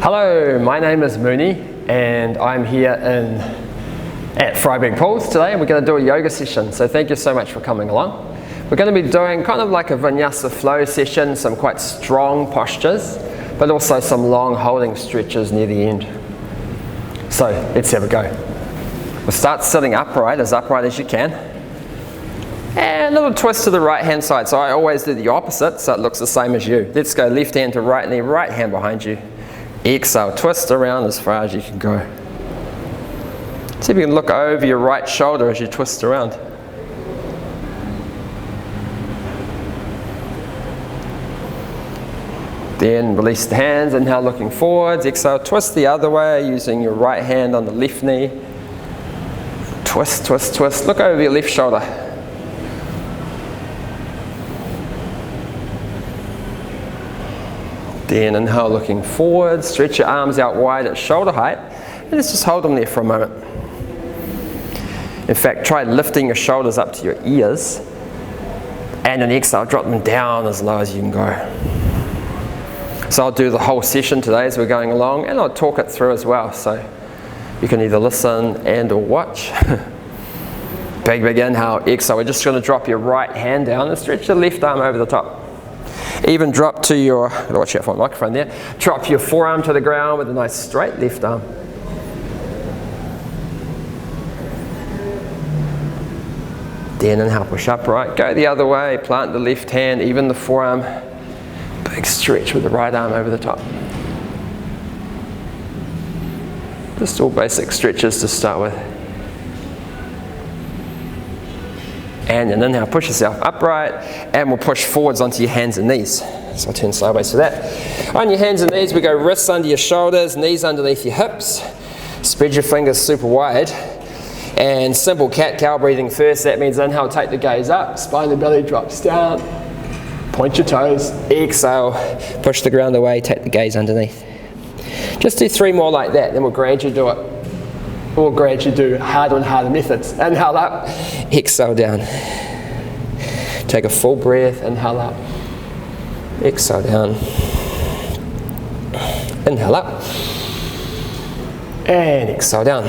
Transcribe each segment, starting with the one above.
Hello, my name is Muni and I'm here at Freiburg Pools today, and we're going to do a yoga session, so thank you so much for coming along. We're going to be doing kind of like a vinyasa flow session, some quite strong postures, but also some long holding stretches near the end. So let's have a go. We'll start sitting upright as you can, and a little twist to the right hand side. So I always do the opposite so it looks the same as you. Let's go left hand to right knee, right hand behind you. Exhale, twist around as far as you can go. See if you can look over your right shoulder as you twist around. Then release the hands, inhale looking forwards, exhale, twist the other way using your right hand on the left knee. Twist, twist, twist, look over your left shoulder. Then inhale looking forward, stretch your arms out wide at shoulder height, and let's just hold them there for a moment. In fact, try lifting your shoulders up to your ears, and then exhale, drop them down as low as you can go. So I'll do the whole session today as we're going along, and I'll talk it through as well, so you can either listen and or watch. Big inhale, exhale, we're just going to drop your right hand down and stretch your left arm over the top. Even drop to your, watch out for my microphone there, drop your forearm to the ground with a nice straight left arm. Then inhale, push upright, go the other way, plant the left hand, even the forearm, big stretch with the right arm over the top. Just all basic stretches to start with. And then inhale, push yourself upright, and we'll push forwards onto your hands and knees. So I'll turn sideways for that. On your hands and knees, we go wrists under your shoulders, knees underneath your hips. Spread your fingers super wide. And simple cat-cow breathing first. That means inhale, take the gaze up, spine and belly drops down. Point your toes, exhale, push the ground away, take the gaze underneath. Just do 3 more like that, then we'll gradually do it. We'll gradually do harder and harder methods. Inhale up, exhale down. Take a full breath, inhale up, exhale down. Inhale up, and exhale down.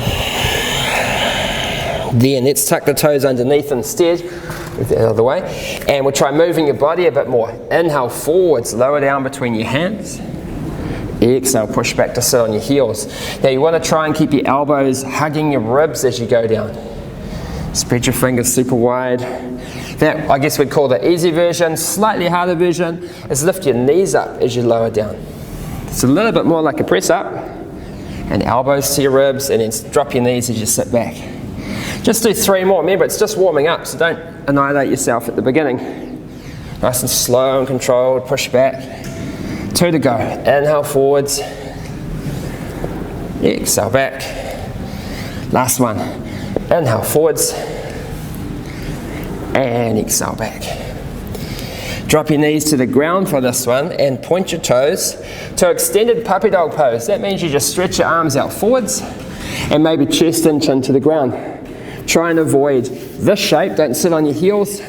Then let's tuck the toes underneath instead, move that out of the way, and we'll try moving your body a bit more. Inhale forwards, lower down between your hands. Exhale, push back to sit on your heels. Now you want to try and keep your elbows hugging your ribs as you go down. Spread your fingers super wide. That, I guess we'd call the easy version. Slightly harder version is lift your knees up as you lower down. It's a little bit more like a press up, and elbows to your ribs, and then drop your knees as you sit back. Just do 3 more. Remember, it's just warming up, so don't annihilate yourself at the beginning. Nice and slow and controlled, push back. 2 to go. Inhale forwards. Exhale back. Last one. Inhale forwards. And exhale back. Drop your knees to the ground for this one and point your toes to extended puppy dog pose. That means you just stretch your arms out forwards and maybe chest and chin to the ground. Try and avoid this shape. Don't sit on your heels.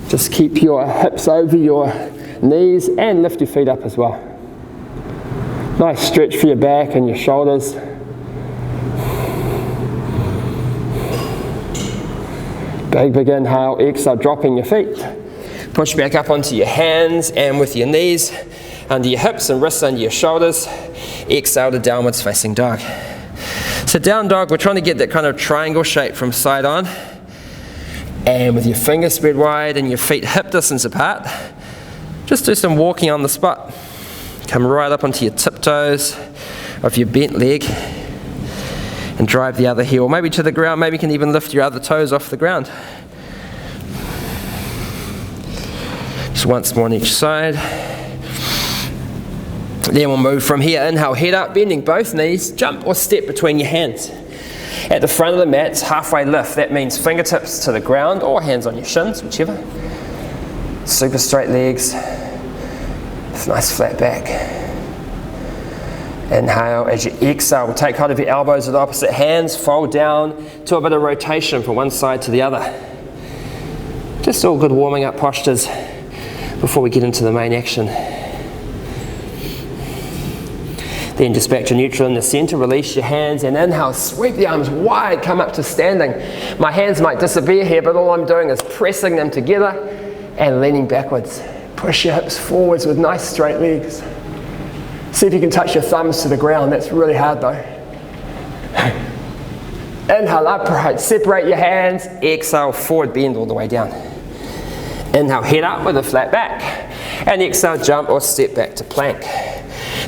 Just keep your hips over your knees and lift your feet up as well. Nice stretch for your back and your shoulders. Big inhale, exhale, dropping your feet. Push back up onto your hands and with your knees under your hips and wrists under your shoulders. Exhale to downwards facing dog. So down dog, we're trying to get that kind of triangle shape from side on. And with your fingers spread wide and your feet hip distance apart, just do some walking on the spot. Come right up onto your tiptoes of your bent leg and drive the other heel, maybe to the ground. Maybe you can even lift your other toes off the ground. Just once more on each side. Then we'll move from here. Inhale, head up, bending both knees. Jump or step between your hands. At the front of the mat, it's halfway lift. That means fingertips to the ground or hands on your shins, whichever. Super straight legs. Nice flat back. Inhale, as you exhale, we'll take hold of your elbows with opposite hands, fold down to a bit of rotation from one side to the other. Just all good warming up postures before we get into the main action. Then just back to neutral in the center, release your hands, and inhale, sweep the arms wide, come up to standing. My hands might disappear here, but all I'm doing is pressing them together and leaning backwards. Push your hips forwards with nice straight legs. See if you can touch your thumbs to the ground. That's really hard though. Inhale, upright, separate your hands. Exhale, forward bend all the way down. Inhale, head up with a flat back. And exhale, jump or step back to plank.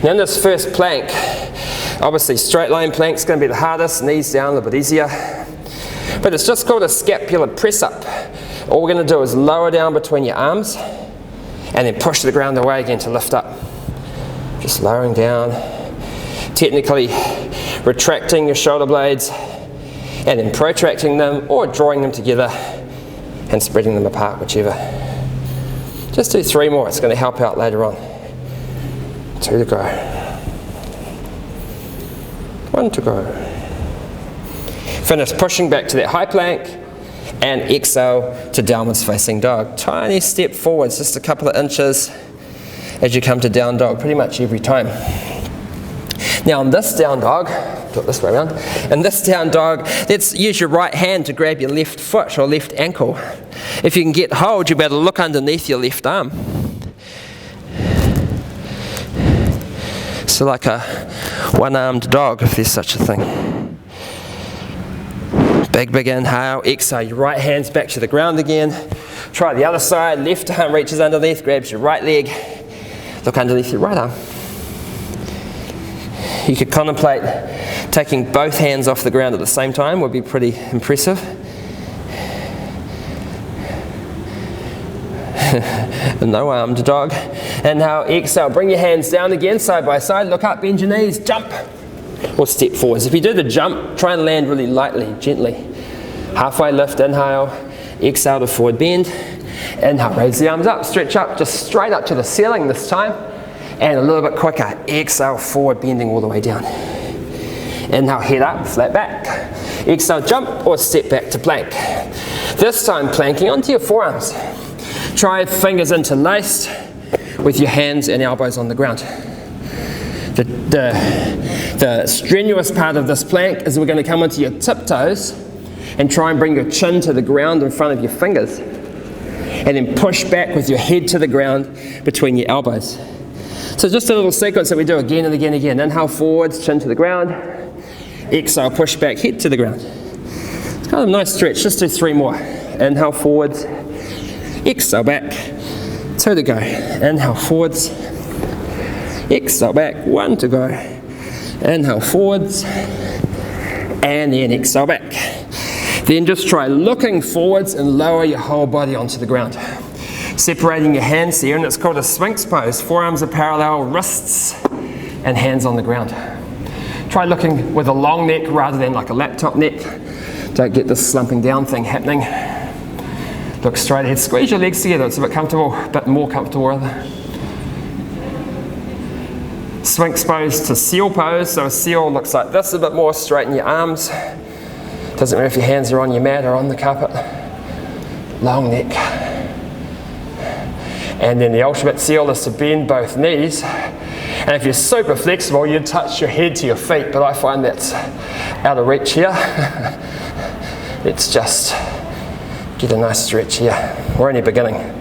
Now in this first plank, obviously straight line plank is going to be the hardest, knees down a little bit easier. But it's just called a scapular press up. All we're going to do is lower down between your arms and then push the ground away again to lift up. Just lowering down, technically retracting your shoulder blades and then protracting them or drawing them together and spreading them apart, whichever. Just do 3 more, it's going to help out later on. 2 to go. 1 to go. Finish pushing back to that high plank and exhale to downwards facing dog. Tiny step forwards, just a couple of inches as you come to down dog, pretty much every time. Now in this down dog, do it this way around. In this down dog, let's use your right hand to grab your left foot or left ankle. If you can get hold, you better look underneath your left arm. So like a one-armed dog, if there's such a thing. Big inhale, exhale, your right hand's back to the ground again. Try the other side, left arm reaches underneath, grabs your right leg. Look underneath your right arm. You could contemplate taking both hands off the ground at the same time, would be pretty impressive. No armed dog. Inhale, exhale, bring your hands down again, side by side, look up, bend your knees, jump, or step forwards. If you do the jump, try and land really lightly, gently. Halfway lift, inhale, exhale to forward bend. Inhale, raise the arms up, stretch up, just straight up to the ceiling this time. And a little bit quicker, exhale, forward bending all the way down. Inhale, head up, flat back. Exhale, jump or step back to plank. This time planking onto your forearms. Try fingers interlaced with your hands and elbows on the ground. The strenuous part of this plank is we're going to come onto your tiptoes and try and bring your chin to the ground in front of your fingers. And then push back with your head to the ground between your elbows. So just a little sequence that we do again and again and again. Inhale forwards, chin to the ground. Exhale, push back, head to the ground. It's kind of a nice stretch. Just do 3 more. Inhale forwards. Exhale back. 2 to go. Inhale forwards. Exhale back. 1 to go. Inhale forwards. And then exhale back. Then just try looking forwards and lower your whole body onto the ground. Separating your hands here, and it's called a Sphinx pose. Forearms are parallel, wrists and hands on the ground. Try looking with a long neck rather than like a laptop neck. Don't get this slumping down thing happening. Look straight ahead, squeeze your legs together, it's a bit comfortable, a bit more comfortable rather. Sphinx pose to seal pose, so a seal looks like this, a bit more, straighten your arms. Doesn't matter if your hands are on your mat or on the carpet. Long neck. And then the ultimate seal is to bend both knees. And if you're super flexible, you'd touch your head to your feet, but I find that's out of reach here. Let's just get a nice stretch here. We're only beginning.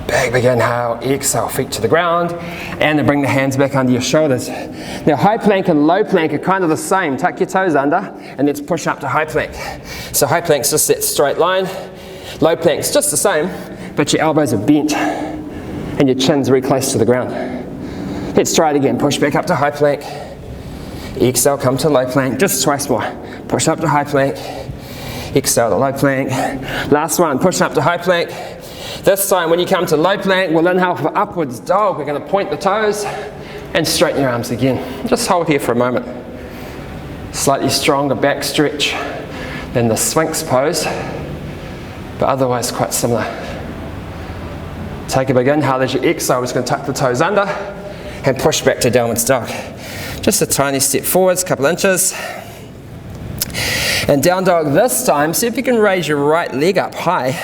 Big inhale, exhale, feet to the ground, and then bring the hands back under your shoulders. Now high plank and low plank are kind of the same. Tuck your toes under, and let's push up to high plank. So high plank's just that straight line. Low plank's just the same, but your elbows are bent and your chin's very close to the ground. Let's try it again. Push back up to high plank. Exhale, come to low plank. Just twice more. Push up to high plank. Exhale to low plank. Last one. Push up to high plank. This time when you come to low plank, we'll inhale for upwards dog. We're going to point the toes and straighten your arms again. Just hold here for a moment. Slightly stronger back stretch than the Sphinx pose, but otherwise quite similar. Take a big inhale as you exhale. We're just going to tuck the toes under and push back to downwards dog. Just a tiny step forwards, a couple inches. And down dog this time, see if you can raise your right leg up high.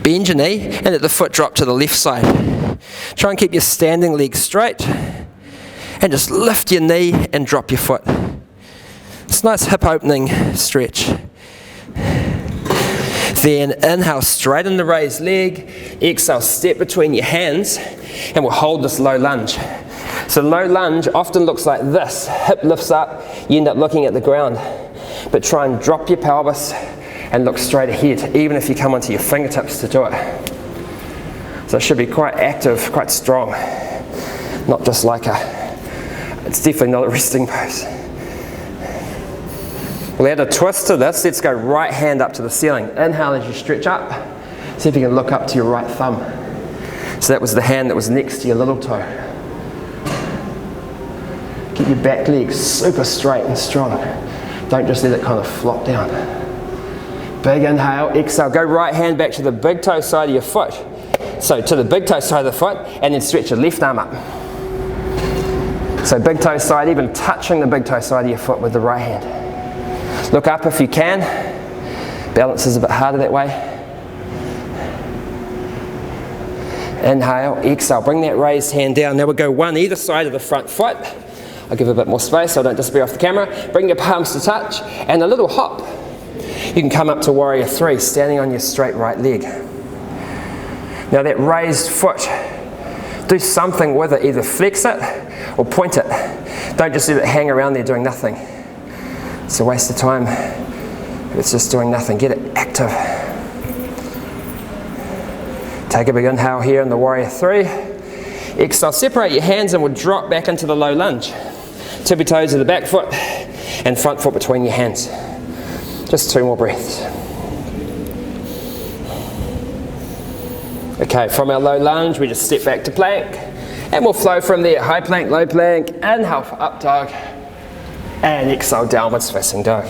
Bend your knee and let the foot drop to the left side. Try and keep your standing leg straight And just lift your knee and drop your foot. It's a nice hip opening stretch. Then inhale, straighten the raised leg. Exhale, step between your hands, and we'll hold this low lunge. So low lunge often looks like this. Hip lifts up, you end up looking at the ground. But try and drop your pelvis and look straight ahead, even if you come onto your fingertips to do it. So it should be quite active, quite strong. Not just like it's definitely not a resting pose. We'll add a twist to this. Let's go right hand up to the ceiling. Inhale as you stretch up. See if you can look up to your right thumb. So that was the hand that was next to your little toe. Keep your back leg super straight and strong. Don't just let it kind of flop down. Big inhale, exhale. Go right hand back to the big toe side of your foot. So to the big toe side of the foot, and then stretch your left arm up. So big toe side, even touching the big toe side of your foot with the right hand. Look up if you can. Balance is a bit harder that way. Inhale, exhale. Bring that raised hand down. Now we'll go one either side of the front foot. I'll give a bit more space so I don't disappear off the camera. Bring your palms to touch and a little hop. You can come up to warrior 3, standing on your straight right leg. Now that raised foot, do something with it. Either flex it or point it. Don't just let it hang around there doing nothing. It's a waste of time. It's just doing nothing. Get it active. Take a big inhale here in the warrior 3. Exhale, separate your hands and we'll drop back into the low lunge. Tippy toes of the back foot and front foot between your hands. Just 2 more breaths. Okay, from our low lunge, we just step back to plank and we'll flow from there. High plank, low plank, inhale for up dog and exhale, downwards facing dog.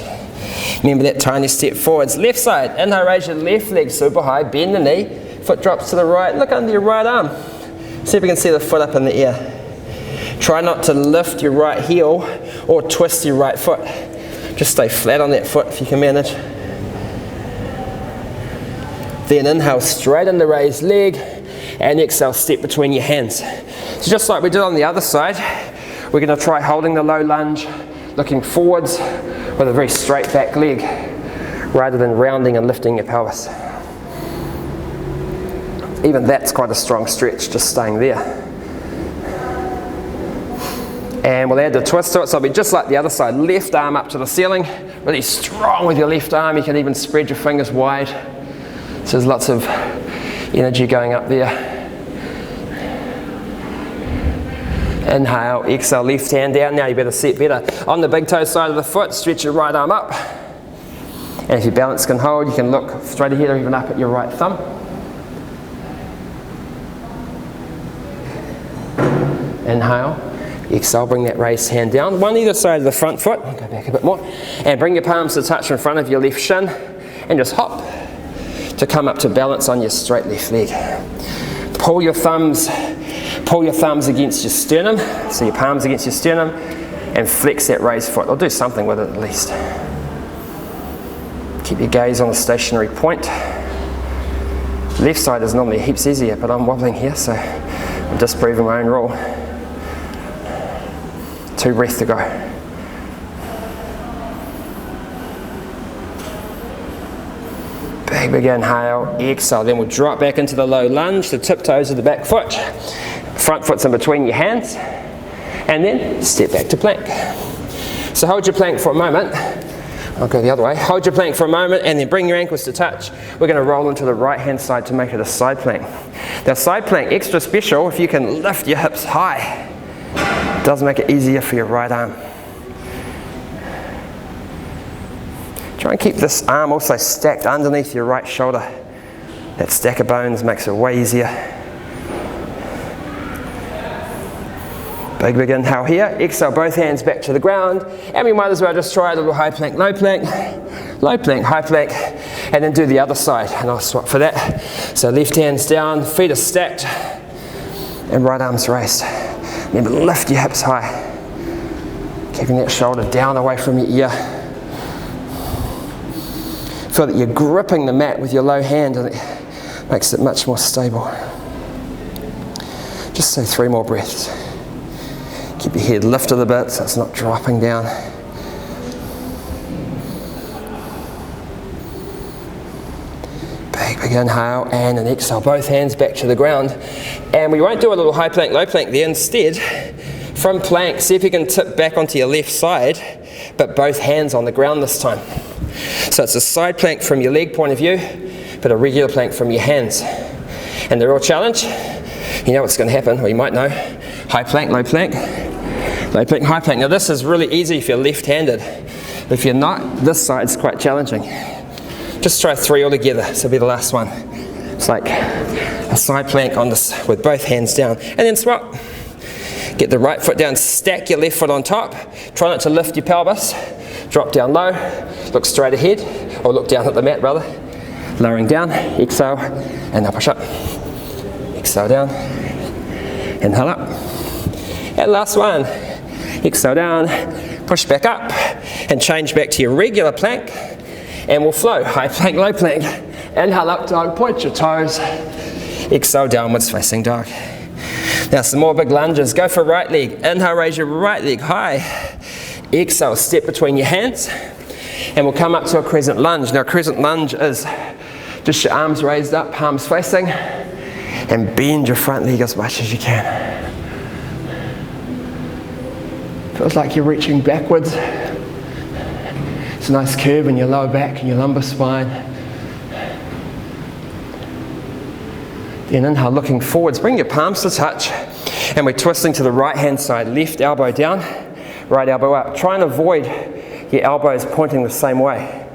Remember that tiny step forwards. Left side, inhale, raise your left leg super high, bend the knee, foot drops to the right, look under your right arm. See if you can see the foot up in the air. Try not to lift your right heel or twist your right foot. Just stay flat on that foot if you can manage. Then inhale, straighten the raised leg, and exhale, step between your hands. So just like we did on the other side, we're going to try holding the low lunge, looking forwards with a very straight back leg, rather than rounding and lifting your pelvis. Even that's quite a strong stretch, just staying there. And we'll add the twist to it, so it'll be just like the other side. Left arm up to the ceiling, really strong with your left arm. You can even spread your fingers wide. So there's lots of energy going up there. Inhale, exhale, left hand down. Now you better sit better. On the big toe side of the foot, stretch your right arm up. And if your balance can hold, you can look straight ahead or even up at your right thumb. Inhale, exhale, bring that raised hand down. One either side of the front foot. I'll go back a bit more. And bring your palms to touch in front of your left shin. And just hop to come up to balance on your straight left leg. Pull your thumbs against your sternum. So your palms against your sternum. And flex that raised foot. Or do something with it at least. Keep your gaze on a stationary point. Left side is normally heaps easier, but I'm wobbling here, so I'm disproving my own rule. 2 breaths to go. Big inhale, exhale. Then we'll drop back into the low lunge, the tiptoes of the back foot. Front foot's in between your hands. And then step back to plank. So hold your plank for a moment. I'll go the other way. Hold your plank for a moment and then bring your ankles to touch. We're going to roll into the right hand side to make it a side plank. Now side plank, extra special if you can lift your hips high. It does make it easier for your right arm. Try and keep this arm also stacked underneath your right shoulder. That stack of bones makes it way easier. Big inhale here. Exhale, both hands back to the ground. And we might as well just try a little high plank, low plank, high plank, and then do the other side. And I'll swap for that. So left hand's down, feet are stacked, and right arm's raised. Remember, lift your hips high. Keeping that shoulder down away from your ear. Feel that you're gripping the mat with your low hand and it makes it much more stable. Just say 3 more breaths. Keep your head lifted a bit so it's not dropping down. Big inhale and an exhale, both hands back to the ground. And we won't do a little high plank, low plank there. Instead, from plank, see if you can tip back onto your left side, but both hands on the ground this time. So it's a side plank from your leg point of view, but a regular plank from your hands. And the real challenge, you know what's going to happen, or you might know, high plank, low plank, low plank, high plank. Now this is really easy if you're left-handed. If you're not, this side's quite challenging. Just try 3 all together, so it'll be the last one. It's like a side plank on this with both hands down. And then swap. Get the right foot down, stack your left foot on top. Try not to lift your pelvis. Drop down low, look straight ahead, or look down at the mat rather. Lowering down, exhale, and now push up. Exhale down, inhale up. And last one, exhale down, push back up, and change back to your regular plank. And we'll flow, high plank, low plank. Inhale up dog, point your toes. Exhale, downwards facing dog. Now some more big lunges. Go for right leg. Inhale, raise your right leg high. Exhale, step between your hands. And we'll come up to a crescent lunge. Now crescent lunge is just your arms raised up, palms facing. And bend your front leg as much as you can. Feels like you're reaching backwards. It's a nice curve in your lower back and your lumbar spine. Then inhale, looking forwards. Bring your palms to touch. And we're twisting to the right hand side. Left elbow down, right elbow up. Try and avoid your elbows pointing the same way.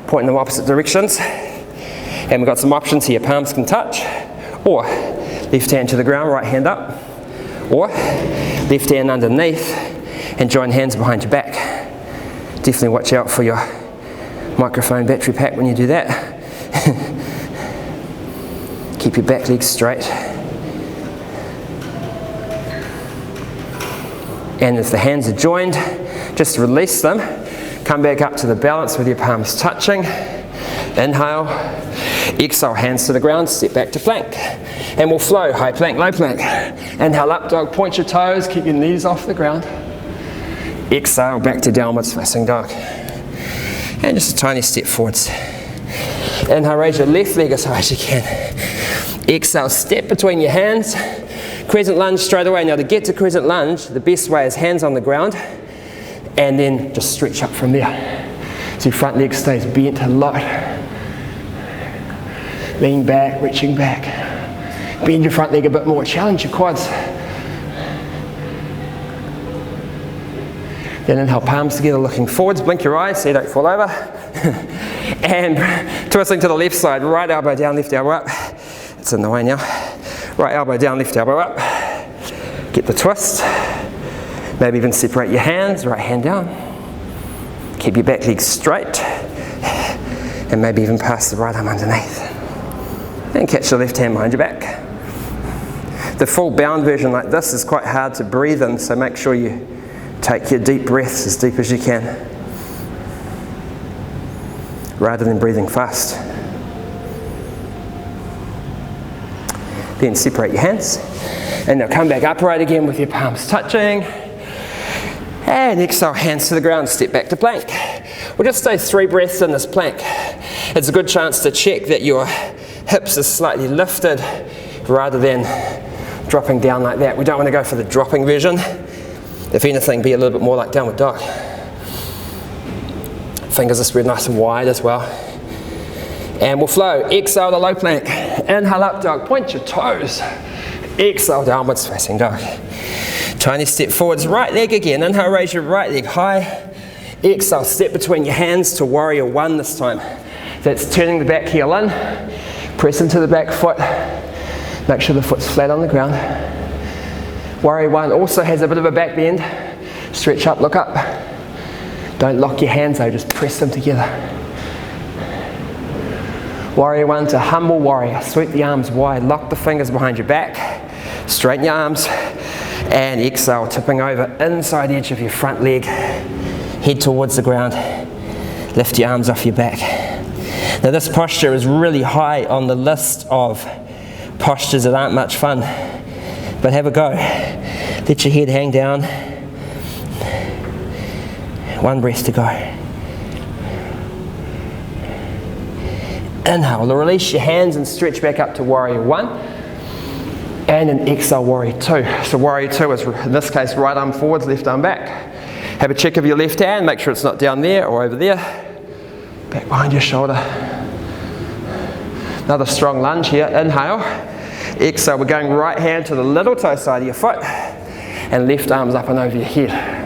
Point in the opposite directions. And we've got some options here. Palms can touch. Or left hand to the ground, right hand up. Or left hand underneath and join hands behind your back. Definitely watch out for your microphone battery pack when you do that. Keep your back legs straight. And if the hands are joined, just release them. Come back up to the balance with your palms touching. Inhale. Exhale, hands to the ground, step back to plank. And we'll flow, high plank, low plank. Inhale, up dog, point your toes, keep your knees off the ground. Exhale, back to downwards facing dog. And just a tiny step forwards. Inhale, raise your left leg as high as you can. Exhale, step between your hands. Crescent lunge straight away. Now to get to crescent lunge, the best way is hands on the ground and then just stretch up from there. So your front leg stays bent a lot. Lean back, reaching back. Bend your front leg a bit more, challenge your quads. Then inhale, palms together, looking forwards. Blink your eyes so you don't fall over. And twisting to the left side, right elbow down, left elbow up. It's in the way now. Right elbow down, left elbow up. Get the twist. Maybe even separate your hands, right hand down. Keep your back leg straight. And maybe even pass the right arm underneath. And catch the left hand behind your back. The full bound version like this is quite hard to breathe in, so make sure you take your deep breaths as deep as you can, rather than breathing fast. Then separate your hands, and now come back upright again with your palms touching. And exhale, hands to the ground, step back to plank. We'll just stay 3 breaths in this plank. It's a good chance to check that your hips are slightly lifted rather than dropping down like that. We don't want to go for the dropping version. If anything, be a little bit more like downward dog. Fingers are spread nice and wide as well. And we'll flow. Exhale to low plank. Inhale up dog. Point your toes. Exhale downwards facing dog. Tiny step forwards. Right leg again. Inhale, raise your right leg high. Exhale, step between your hands to warrior 1 this time. That's turning the back heel in. Press into the back foot. Make sure the foot's flat on the ground. Warrior 1 also has a bit of a back bend. Stretch up, look up. Don't lock your hands though, just press them together. Warrior 1 to humble warrior. Sweep the arms wide, lock the fingers behind your back. Straighten your arms. And exhale, tipping over inside edge of your front leg. Head towards the ground. Lift your arms off your back. Now this posture is really high on the list of postures that aren't much fun. But have a go. Let your head hang down. One breath to go. Inhale, release your hands and stretch back up to warrior one. And an exhale, warrior two. So warrior two is, in this case, right arm forwards, left arm back. Have a check of your left hand, make sure it's not down there or over there. Back behind your shoulder. Another strong lunge here, inhale. Exhale, we're going right hand to the little toe side of your foot. And left arm's up and over your head.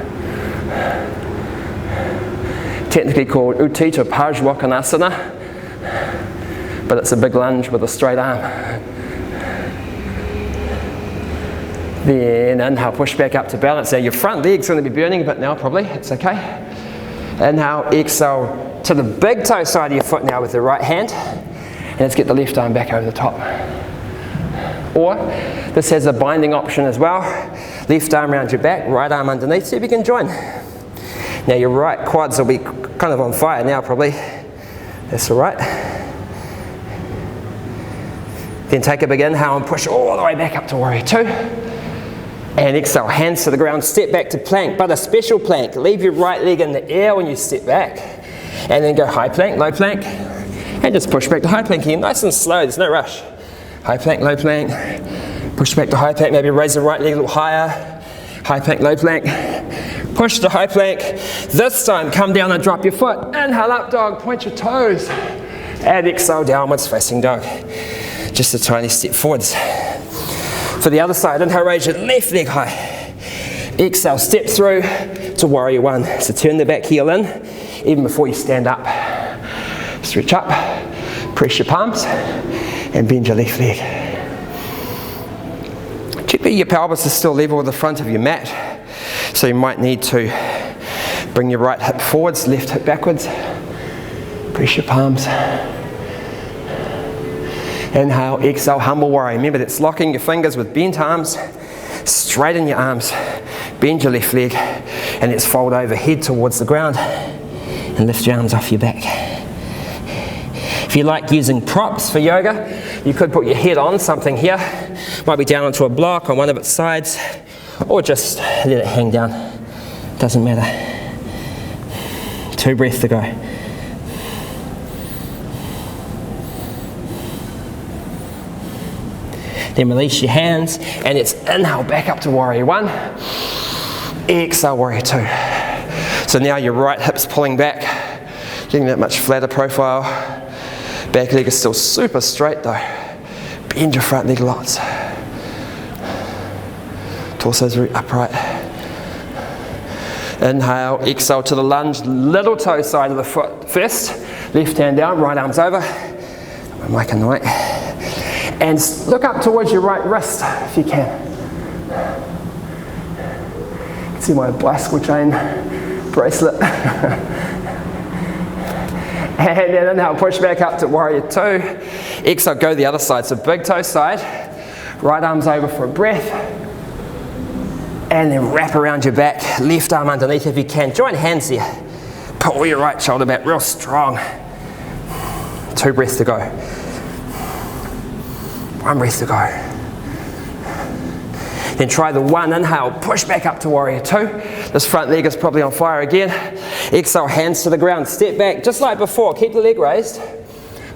Technically called Utthita Pajwakanasana. But it's a big lunge with a straight arm. Then inhale, push back up to balance. Now your front leg's going to be burning a bit now probably, it's okay. Inhale, exhale to the big toe side of your foot now with the right hand. And let's get the left arm back over the top. Or this has a binding option as well. Left arm around your back, right arm underneath, see if you can join. Now your right quads will be kind of on fire now probably. That's all right. Then take a big inhale and push all the way back up to warrior two. And exhale, hands to the ground, step back to plank, but a special plank. Leave your right leg in the air when you step back. And then go high plank, low plank. And just push back to high plank again, nice and slow, there's no rush. High plank, low plank. Push back to high plank, maybe raise the right leg a little higher. High plank, low plank. Push to high plank. This time, come down and drop your foot. Inhale, up dog, point your toes. And exhale, downwards facing dog. Just a tiny step forwards. For the other side, inhale, raise your left leg high. Exhale, step through to warrior one. So turn the back heel in, even before you stand up. Stretch up, press your palms, and bend your left leg. Check that your pelvis is still level with the front of your mat. So you might need to bring your right hip forwards, left hip backwards. Press your palms. Inhale, exhale, humble warrior. Remember that's locking your fingers with bent arms. Straighten your arms. Bend your left leg. And let's fold over, head towards the ground. And lift your arms off your back. If you like using props for yoga, you could put your head on something here. Might be down onto a block on one of its sides. Or just let it hang down. Doesn't matter. 2 breaths to go. Then release your hands and it's inhale back up to warrior one. Exhale, warrior two. So now your right hip's pulling back, getting that much flatter profile. Back leg is still super straight though. Bend your front leg lots. Torso's very upright. Inhale, exhale to the lunge, little toe side of the foot first. Left hand down, right arm's over. My mic in the way. And look up towards your right wrist if you can. You can see my bicycle chain bracelet. And then inhale, push back up to warrior two. Exhale, go the other side. So big toe side, right arm's over for a breath. And then wrap around your back, left arm underneath if you can. Join hands here. Pull your right shoulder back real strong. 2 breaths to go. 1 breath to go. Then try the one inhale, push back up to warrior two. This front leg is probably on fire again. Exhale, hands to the ground, step back, just like before, keep the leg raised.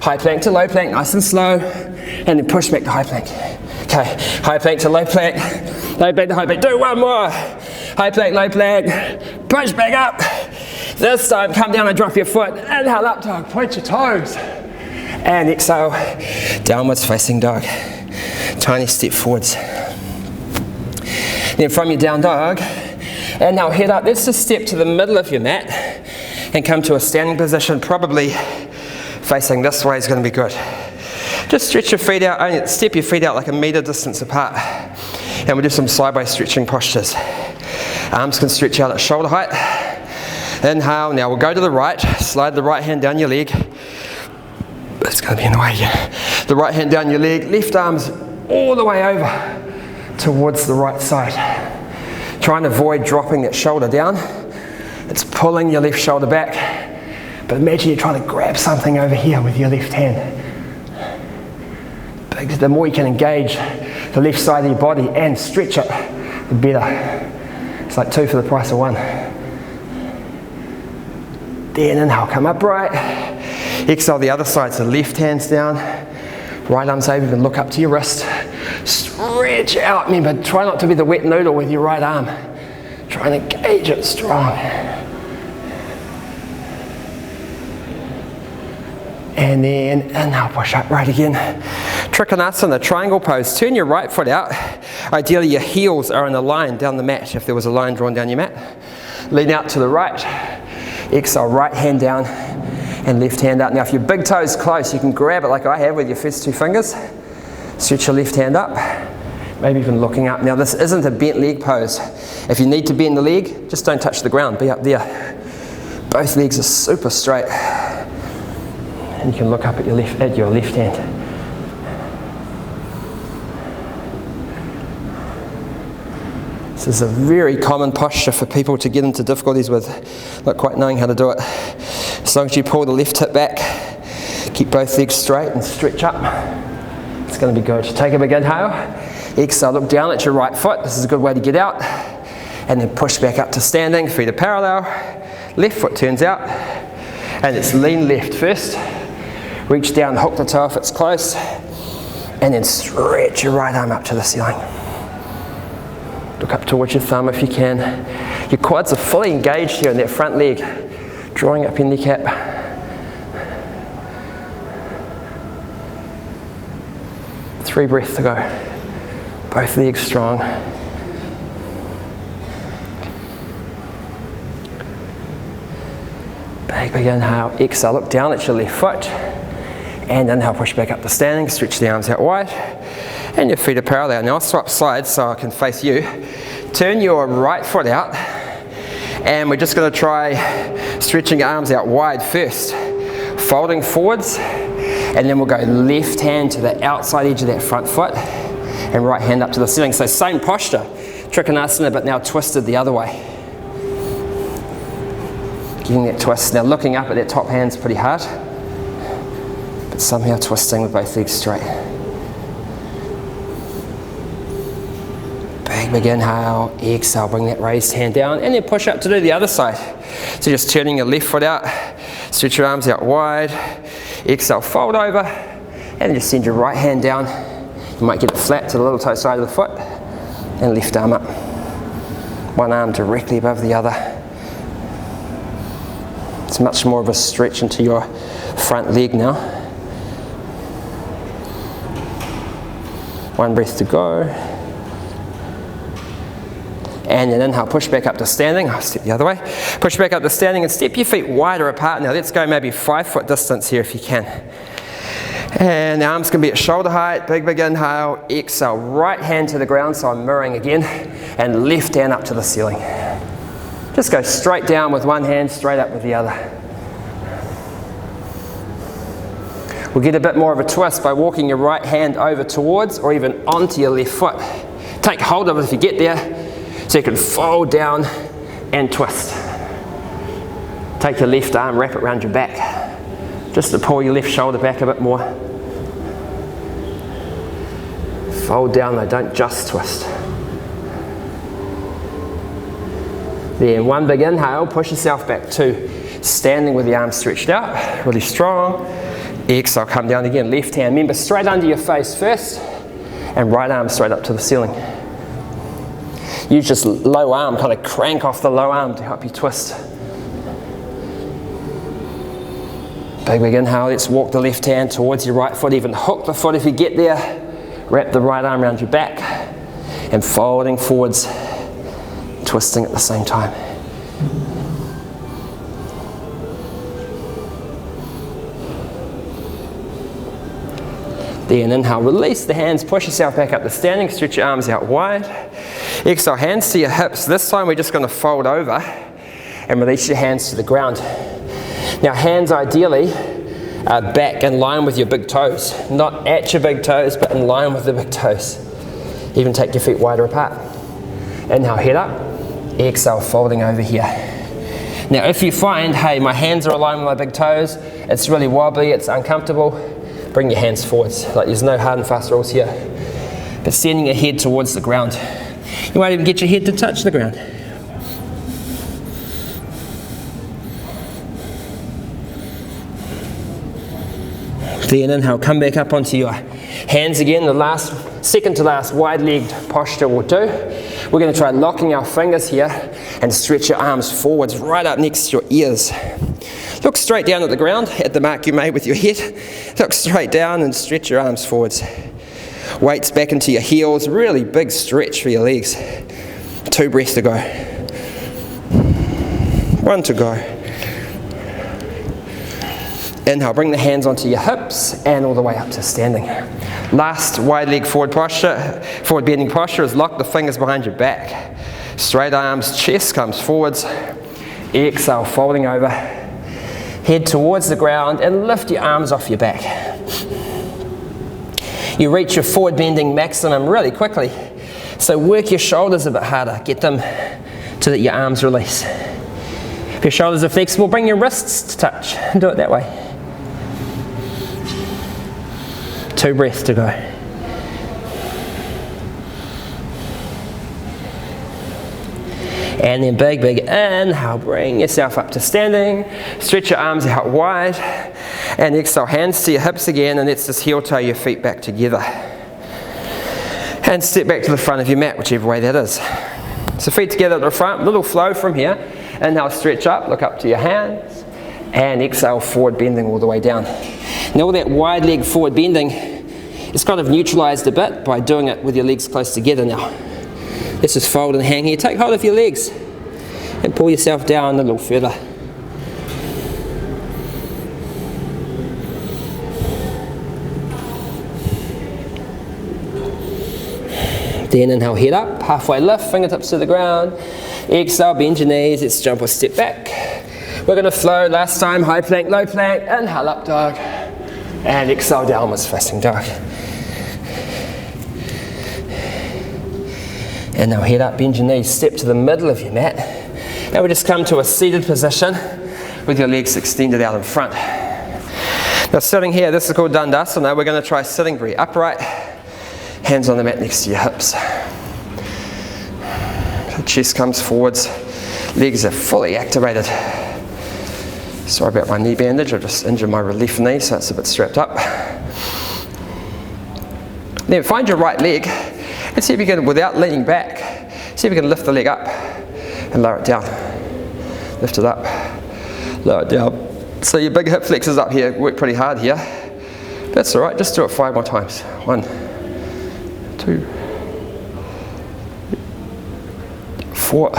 High plank to low plank, nice and slow. And then push back to high plank. Okay, high plank to low plank. Low plank to high plank, do one more. High plank, low plank, push back up. This time, come down and drop your foot. Inhale, up dog, point your toes. And exhale, downwards facing dog. Tiny step forwards. Then from your down dog, and now head up. Let's just step to the middle of your mat and come to a standing position. Probably facing this way is going to be good. Just stretch your feet out, only step your feet out like a metre distance apart. And we'll do some sideways stretching postures. Arms can stretch out at shoulder height. Inhale, now we'll go to the right, slide the right hand down your leg. It's going to be in the way again. The right hand down your leg, left arm's all the way over towards the right side. Try and avoid dropping that shoulder down. It's pulling your left shoulder back. But imagine you're trying to grab something over here with your left hand. The more you can engage the left side of your body and stretch it, the better. It's like 2 for the price of 1. Then inhale, come upright. Exhale, the other side, so left hand's down. Right arm's over, you can look up to your wrist. Stretch out, remember, try not to be the wet noodle with your right arm. Try and engage it strong. And then inhale, push upright again. Trikonasana, triangle pose. Turn your right foot out. Ideally your heels are in a line down the mat, if there was a line drawn down your mat. Lean out to the right. Exhale, right hand down and left hand up. Now if your big toe's close, you can grab it like I have with your first two fingers. Stretch your left hand up, maybe even looking up. Now this isn't a bent leg pose. If you need to bend the leg, just don't touch the ground, be up there. Both legs are super straight. And you can look up at your left hand. This is a very common posture for people to get into difficulties with, not quite knowing how to do it. As long as you pull the left hip back, keep both legs straight and stretch up, it's going to be good. Take a big inhale, exhale, look down at your right foot. This is a good way to get out. And then push back up to standing, feet are parallel, left foot turns out, and it's lean left first. Reach down, hook the toe if it's close, and then stretch your right arm up to the ceiling. Look up towards your thumb if you can. Your quads are fully engaged here in that front leg, drawing up your kneecap. Three breaths to go. Both legs strong. Big inhale, exhale, look down at your left foot. And inhale, push back up to standing, stretch the arms out wide. And your feet are parallel. Now I'll swap sides so I can face you. Turn your right foot out. And we're just going to try stretching your arms out wide first. Folding forwards. And then we'll go left hand to the outside edge of that front foot. And right hand up to the ceiling. So same posture. Trikonasana, but now twisted the other way. Getting that twist. Now looking up at that top hand's pretty hard. But somehow twisting with both legs straight. Big inhale, exhale, bring that raised hand down and then push up to do the other side. So just turning your left foot out, stretch your arms out wide, exhale, fold over, and just send your right hand down. You might get it flat to the little toe side of the foot, and left arm up. One arm directly above the other. It's much more of a stretch into your front leg now. One breath to go. And then inhale, push back up to standing. I'll step the other way. Push back up to standing and step your feet wider apart. Now let's go maybe 5 foot distance here if you can. And the arms can be at shoulder height. Big inhale, exhale. Right hand to the ground, so I'm mirroring again. And left hand up to the ceiling. Just go straight down with one hand, straight up with the other. We'll get a bit more of a twist by walking your right hand over towards or even onto your left foot. Take hold of it if you get there. So you can fold down and twist. Take your left arm, wrap it around your back. Just to pull your left shoulder back a bit more. Fold down though, don't just twist. Then one big inhale, push yourself back to standing with the arms stretched out, really strong. Exhale, come down again, left hand. Remember, straight under your face first, and right arm straight up to the ceiling. Use just low arm, kind of crank off the low arm to help you twist. Big inhale, let's walk the left hand towards your right foot, even hook the foot if you get there. Wrap the right arm around your back, and folding forwards, twisting at the same time. Then inhale, release the hands, push yourself back up to standing, stretch your arms out wide. Exhale, hands to your hips. This time we're just going to fold over and release your hands to the ground. Now hands ideally are back in line with your big toes. Not at your big toes, but in line with the big toes. Even take your feet wider apart. Inhale, head up. Exhale, folding over here. Now if you find, hey, my hands are aligned with my big toes, it's really wobbly, it's uncomfortable, bring your hands forwards. Like there's no hard and fast rules here. But sending your head towards the ground. You might even get your head to touch the ground. Then inhale, come back up onto your hands again. The second to last wide-legged posture will do. We're going to try locking our fingers here and stretch your arms forwards right up next to your ears. Look straight down at the ground, at the mark you made with your head. Look straight down and stretch your arms forwards. Weights back into your heels, really big stretch for your legs. 2 breaths to go. 1 to go. Inhale, bring the hands onto your hips and all the way up to standing. Last wide leg forward bending posture is lock the fingers behind your back. Straight arms, chest comes forwards. Exhale, folding over. Head towards the ground and lift your arms off your back. You reach your forward bending maximum really quickly. So work your shoulders a bit harder. Get them to let your arms release. If your shoulders are flexible, bring your wrists to touch. Do it that way. 2 breaths to go. And then big inhale, bring yourself up to standing. Stretch your arms out wide. And exhale, hands to your hips again, and let's just heel toe your feet back together. And step back to the front of your mat, whichever way that is. So feet together at the front, little flow from here. Inhale, stretch up, look up to your hands. And exhale, forward bending all the way down. Now all that wide leg forward bending is kind of neutralized a bit by doing it with your legs close together now. Let's just fold and hang here. Take hold of your legs and pull yourself down a little further. Then inhale, head up, halfway lift, fingertips to the ground. Exhale, bend your knees, let's jump or step back. We're going to flow last time, high plank, low plank, inhale, up dog. And exhale, downwards facing dog. And now head up, bend your knees, step to the middle of your mat. Now we just come to a seated position with your legs extended out in front. Now sitting here, this is called Dandasana. We're going to try sitting very upright. Hands on the mat next to your hips. The chest comes forwards. Legs are fully activated. Sorry about my knee bandage. I just injured my relief knee, so it's a bit strapped up. Then find your right leg and see if you can, without leaning back, see if you can lift the leg up and lower it down. Lift it up, lower it down. So your big hip flexors up here work pretty hard here. That's all right, just do it 5 more times. 1, 2, 4,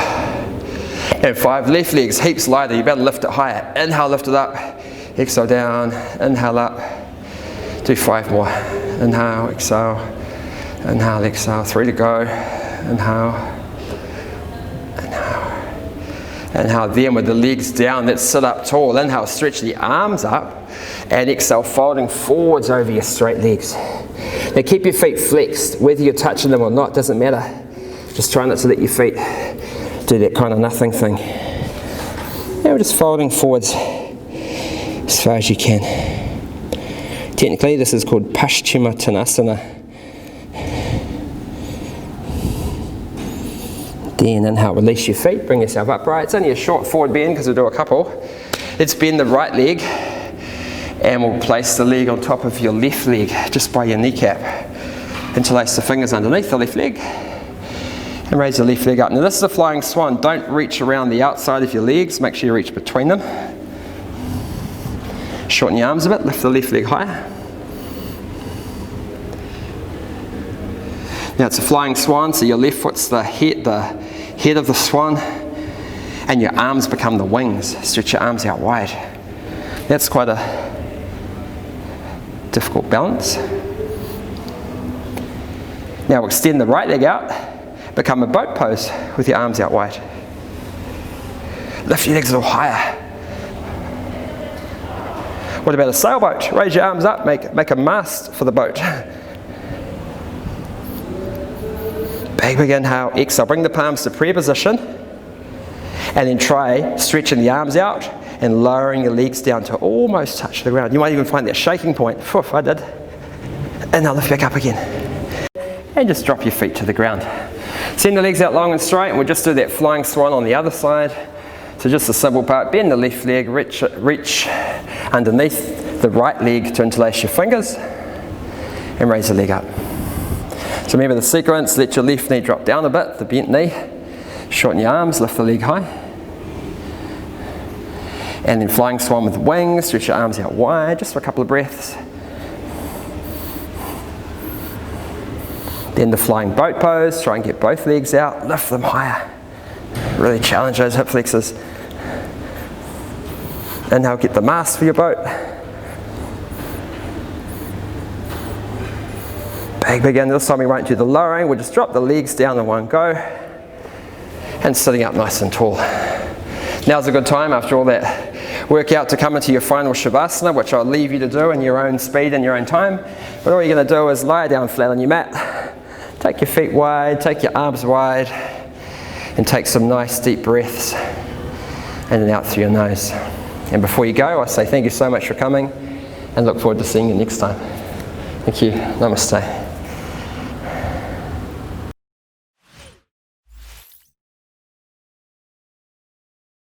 and 5. Left leg's heaps lighter, you better lift it higher. Inhale, lift it up. Exhale, down. Inhale, up. Do 5 more. Inhale, exhale. Inhale, exhale. 3 to go. Inhale. Inhale. Inhale, then with the legs down, let's sit up tall. Inhale, stretch the arms up. And exhale, folding forwards over your straight legs. Now keep your feet flexed, whether you're touching them or not, doesn't matter. Just try not to let your feet do that kind of nothing thing. Now we're just folding forwards as far as you can. Technically this is called Paschimottanasana. Then inhale, release your feet, bring yourself upright. It's only a short forward bend because we'll do a couple. Let's bend the right leg and we'll place the leg on top of your left leg, just by your kneecap. Interlace the fingers underneath the left leg and raise the left leg up. Now this is a flying swan. Don't reach around the outside of your legs, make sure you reach between them. Shorten your arms a bit, lift the left leg higher. Now it's a flying swan, so your left foot's the head of the swan, and your arms become the wings. Stretch your arms out wide. That's quite a difficult balance. Now we'll extend the right leg out, become a boat pose with your arms out wide. Lift your legs a little higher. What about a sailboat? Raise your arms up, make a mast for the boat. Big inhale, exhale, bring the palms to prayer position, and then try stretching the arms out and lowering your legs down to almost touch the ground. You might even find that shaking point. Phew, I did. And now lift back up again. And just drop your feet to the ground. Send the legs out long and straight, and we'll just do that flying swan on the other side. So just a simple part, bend the left leg, reach underneath the right leg to interlace your fingers and raise the leg up. So remember the sequence, let your left knee drop down a bit, the bent knee, shorten your arms, lift the leg high. And then flying swan with wings, stretch your arms out wide, just for a couple of breaths. Then the flying boat pose, try and get both legs out, lift them higher. Really challenge those hip flexors. Inhale, get the mast for your boat. Big in. This time we won't do the lowering, we'll just drop the legs down in one go. And sitting up nice and tall. Now's a good time after all that workout to come into your final Shavasana, which I'll leave you to do in your own speed and your own time. But all you're going to do is lie down flat on your mat. Take your feet wide, take your arms wide, and take some nice deep breaths in and out through your nose. And before you go, I say thank you so much for coming and look forward to seeing you next time. Thank you. Namaste.